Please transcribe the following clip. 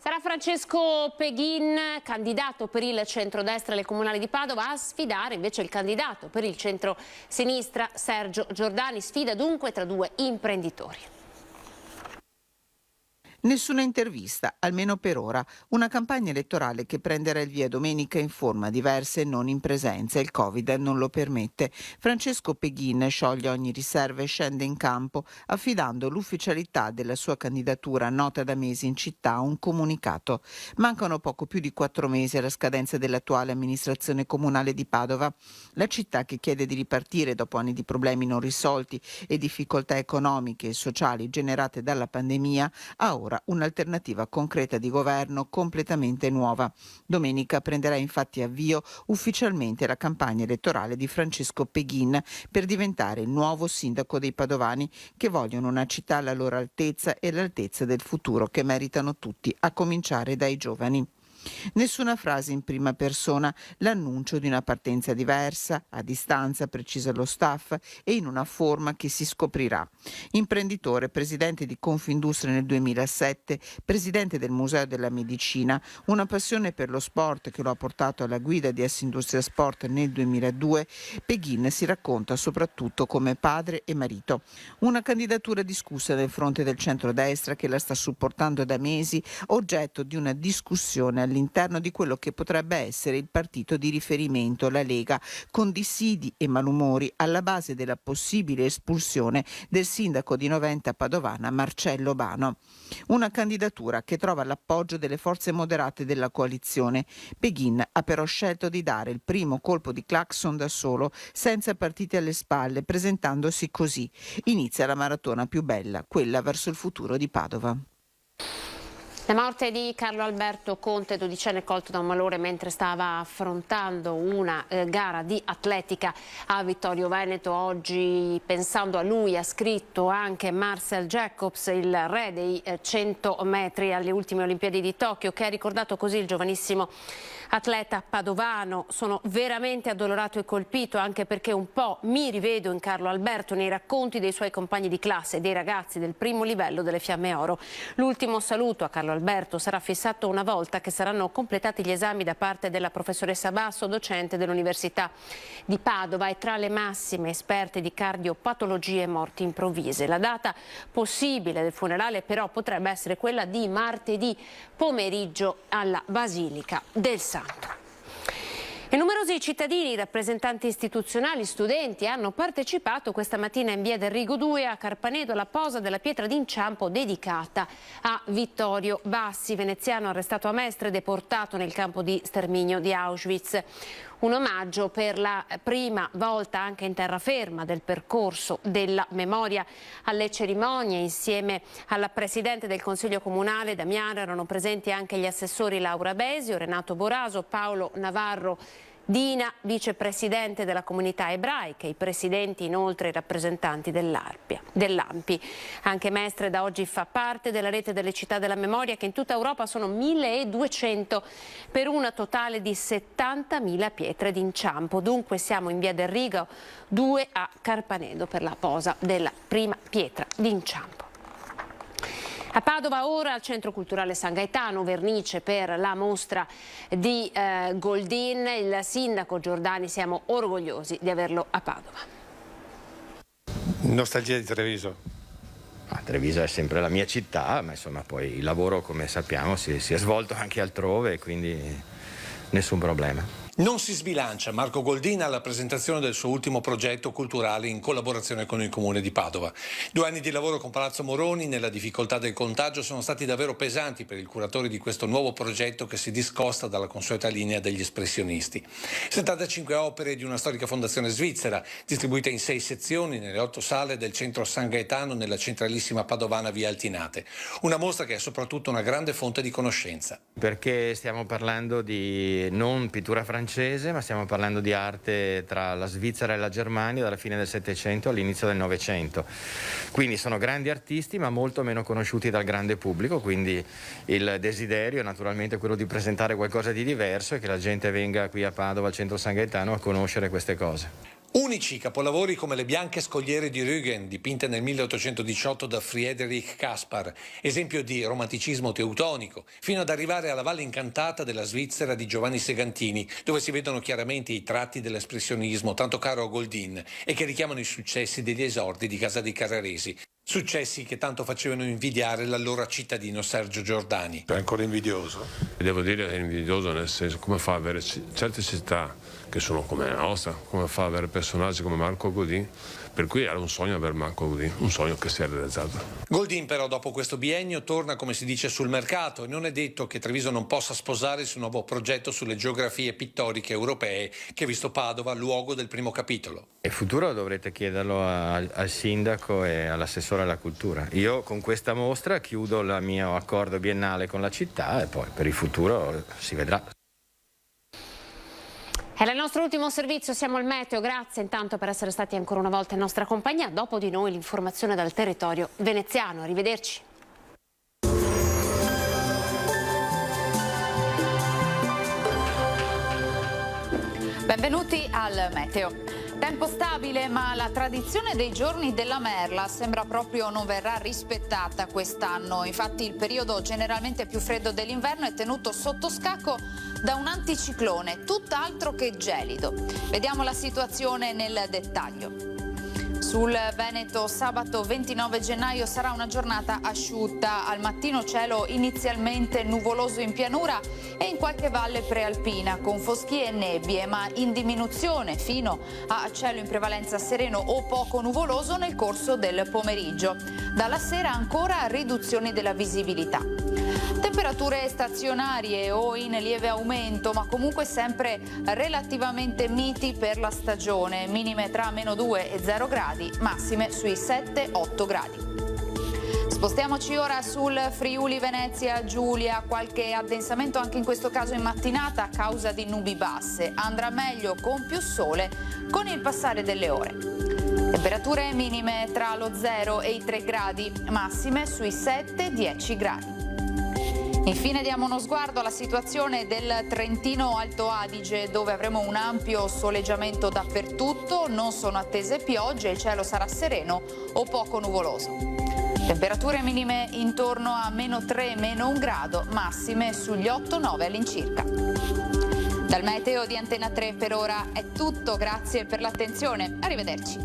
Sarà Francesco Peghin, candidato per il centrodestra alle comunali di Padova, a sfidare invece il candidato per il centro-sinistra Sergio Giordani. Sfida dunque tra due imprenditori. Nessuna intervista, almeno per ora. Una campagna elettorale che prenderà il via domenica in forma diversa e non in presenza. Il Covid non lo permette. Francesco Peghin scioglie ogni riserva e scende in campo, affidando l'ufficialità della sua candidatura, nota da mesi in città, a un comunicato. Mancano poco più di 4 mesi alla scadenza dell'attuale amministrazione comunale di Padova. La città, che chiede di ripartire dopo anni di problemi non risolti e difficoltà economiche e sociali generate dalla pandemia, ha ora un'alternativa concreta di governo completamente nuova. Domenica prenderà infatti avvio ufficialmente la campagna elettorale di Francesco Peghin per diventare il nuovo sindaco dei padovani, che vogliono una città alla loro altezza e all'altezza del futuro che meritano tutti, a cominciare dai giovani. Nessuna frase in prima persona, l'annuncio di una partenza diversa, a distanza, precisa lo staff, e in una forma che si scoprirà. Imprenditore, presidente di Confindustria nel 2007, presidente del Museo della Medicina, una passione per lo sport che lo ha portato alla guida di Assindustria Sport nel 2002, Peghin si racconta soprattutto come padre e marito. Una candidatura discussa nel fronte del centrodestra che la sta supportando da mesi, oggetto di una discussione all'interno di quello che potrebbe essere il partito di riferimento, la Lega, con dissidi e malumori alla base della possibile espulsione del sindaco di Noventa padovana Marcello Bano. Una candidatura che trova l'appoggio delle forze moderate della coalizione. Peghin ha però scelto di dare il primo colpo di clacson da solo, senza partiti alle spalle, presentandosi così. Inizia la maratona più bella, quella verso il futuro di Padova. La morte di Carlo Alberto Conte, 12enne, colto da un malore mentre stava affrontando una gara di atletica a Vittorio Veneto. Oggi, pensando a lui, ha scritto anche Marcel Jacobs, il re dei 100 metri alle ultime Olimpiadi di Tokyo, che ha ricordato così il giovanissimo atleta padovano. Sono veramente addolorato e colpito, anche perché un po' mi rivedo in Carlo Alberto, nei racconti dei suoi compagni di classe, dei ragazzi del primo livello delle Fiamme Oro. L'ultimo saluto a Carlo Alberto sarà fissato una volta che saranno completati gli esami da parte della professoressa Basso, docente dell'Università di Padova e tra le massime esperte di cardiopatologie e morti improvvise. La data possibile del funerale però potrebbe essere quella di martedì pomeriggio alla Basilica del Santo. E numerosi cittadini, rappresentanti istituzionali, studenti hanno partecipato questa mattina in via del Rigo 2 a Carpanedo alla posa della pietra d'inciampo dedicata a Vittorio Bassi, veneziano arrestato a Mestre e deportato nel campo di sterminio di Auschwitz. Un omaggio per la prima volta anche in terraferma del percorso della memoria. Alle cerimonie, insieme alla Presidente del Consiglio Comunale Damiano, erano presenti anche gli assessori Laura Besio, Renato Boraso, Paolo Navarro Dina, vicepresidente della comunità ebraica, i presidenti inoltre i rappresentanti dell'ANPI. Anche Mestre da oggi fa parte della rete delle città della memoria, che in tutta Europa sono 1200 per una totale di 70.000 pietre d'inciampo. Dunque siamo in via del Rigo 2 a Carpanedo per la posa della prima pietra d'inciampo. A Padova ora al Centro Culturale San Gaetano, vernice per la mostra di Goldin. Il sindaco Giordani, siamo orgogliosi di averlo a Padova. Nostalgia di Treviso. Treviso è sempre la mia città, ma insomma poi il lavoro, come sappiamo, si è svolto anche altrove, quindi nessun problema. Non si sbilancia Marco Goldin alla presentazione del suo ultimo progetto culturale in collaborazione con il Comune di Padova. 2 anni di lavoro con Palazzo Moroni nella difficoltà del contagio sono stati davvero pesanti per il curatore di questo nuovo progetto che si discosta dalla consueta linea degli espressionisti. 75 opere di una storica fondazione svizzera, distribuite in 6 sezioni nelle 8 sale del centro San Gaetano nella centralissima padovana via Altinate. Una mostra che è soprattutto una grande fonte di conoscenza. Perché stiamo parlando di non pittura francese, ma stiamo parlando di arte tra la Svizzera e la Germania dalla fine del Settecento all'inizio del Novecento. Quindi sono grandi artisti ma molto meno conosciuti dal grande pubblico, quindi il desiderio è naturalmente quello di presentare qualcosa di diverso e che la gente venga qui a Padova al centro San Gaetano a conoscere queste cose. Unici capolavori come le bianche scogliere di Rügen, dipinte nel 1818 da Friedrich Caspar, esempio di romanticismo teutonico, fino ad arrivare alla Valle Incantata della Svizzera di Giovanni Segantini, dove si vedono chiaramente i tratti dell'espressionismo tanto caro a Goldin e che richiamano i successi degli esordi di Casa dei Carraresi. Successi che tanto facevano invidiare l'allora cittadino Sergio Giordani. È ancora invidioso? Devo dire che è invidioso, nel senso, come fa ad avere certe città che sono come la nostra, come fa ad avere personaggi come Marco Godin, per cui era un sogno avere Marco Godin, un sogno che si è realizzato. Goldin però dopo questo biennio torna, come si dice, sul mercato e non è detto che Treviso non possa sposare il suo nuovo progetto sulle geografie pittoriche europee che ha visto Padova luogo del primo capitolo. Il futuro dovrete chiederlo al sindaco e all'assessore alla cultura. Io con questa mostra chiudo il mio accordo biennale con la città e poi per il futuro si vedrà. Era il nostro ultimo servizio, siamo al meteo, grazie intanto per essere stati ancora una volta in nostra compagnia. Dopo di noi l'informazione dal territorio veneziano, arrivederci. Benvenuti al meteo. Tempo stabile, ma la tradizione dei giorni della merla sembra proprio non verrà rispettata quest'anno. Infatti il periodo generalmente più freddo dell'inverno è tenuto sotto scacco da un anticiclone, tutt'altro che gelido. Vediamo la situazione nel dettaglio. Sul Veneto sabato 29 gennaio sarà una giornata asciutta, al mattino cielo inizialmente nuvoloso in pianura e in qualche valle prealpina con foschie e nebbie, ma in diminuzione fino a cielo in prevalenza sereno o poco nuvoloso nel corso del pomeriggio. Dalla sera ancora riduzioni della visibilità. Temperature stazionarie o in lieve aumento, ma comunque sempre relativamente miti per la stagione, minime tra -2 e 0 gradi, massime sui 7-8 gradi. Spostiamoci ora sul Friuli Venezia Giulia, qualche addensamento anche in questo caso in mattinata a causa di nubi basse. Andrà meglio con più sole con il passare delle ore. Temperature minime tra lo 0 e i 3 gradi, massime sui 7-10 gradi. Infine diamo uno sguardo alla situazione del Trentino Alto Adige, dove avremo un ampio soleggiamento dappertutto, non sono attese piogge, il cielo sarà sereno o poco nuvoloso. Temperature minime intorno a -3, -1 grado, massime sugli 8-9 all'incirca. Dal meteo di Antena 3 per ora è tutto, grazie per l'attenzione, arrivederci.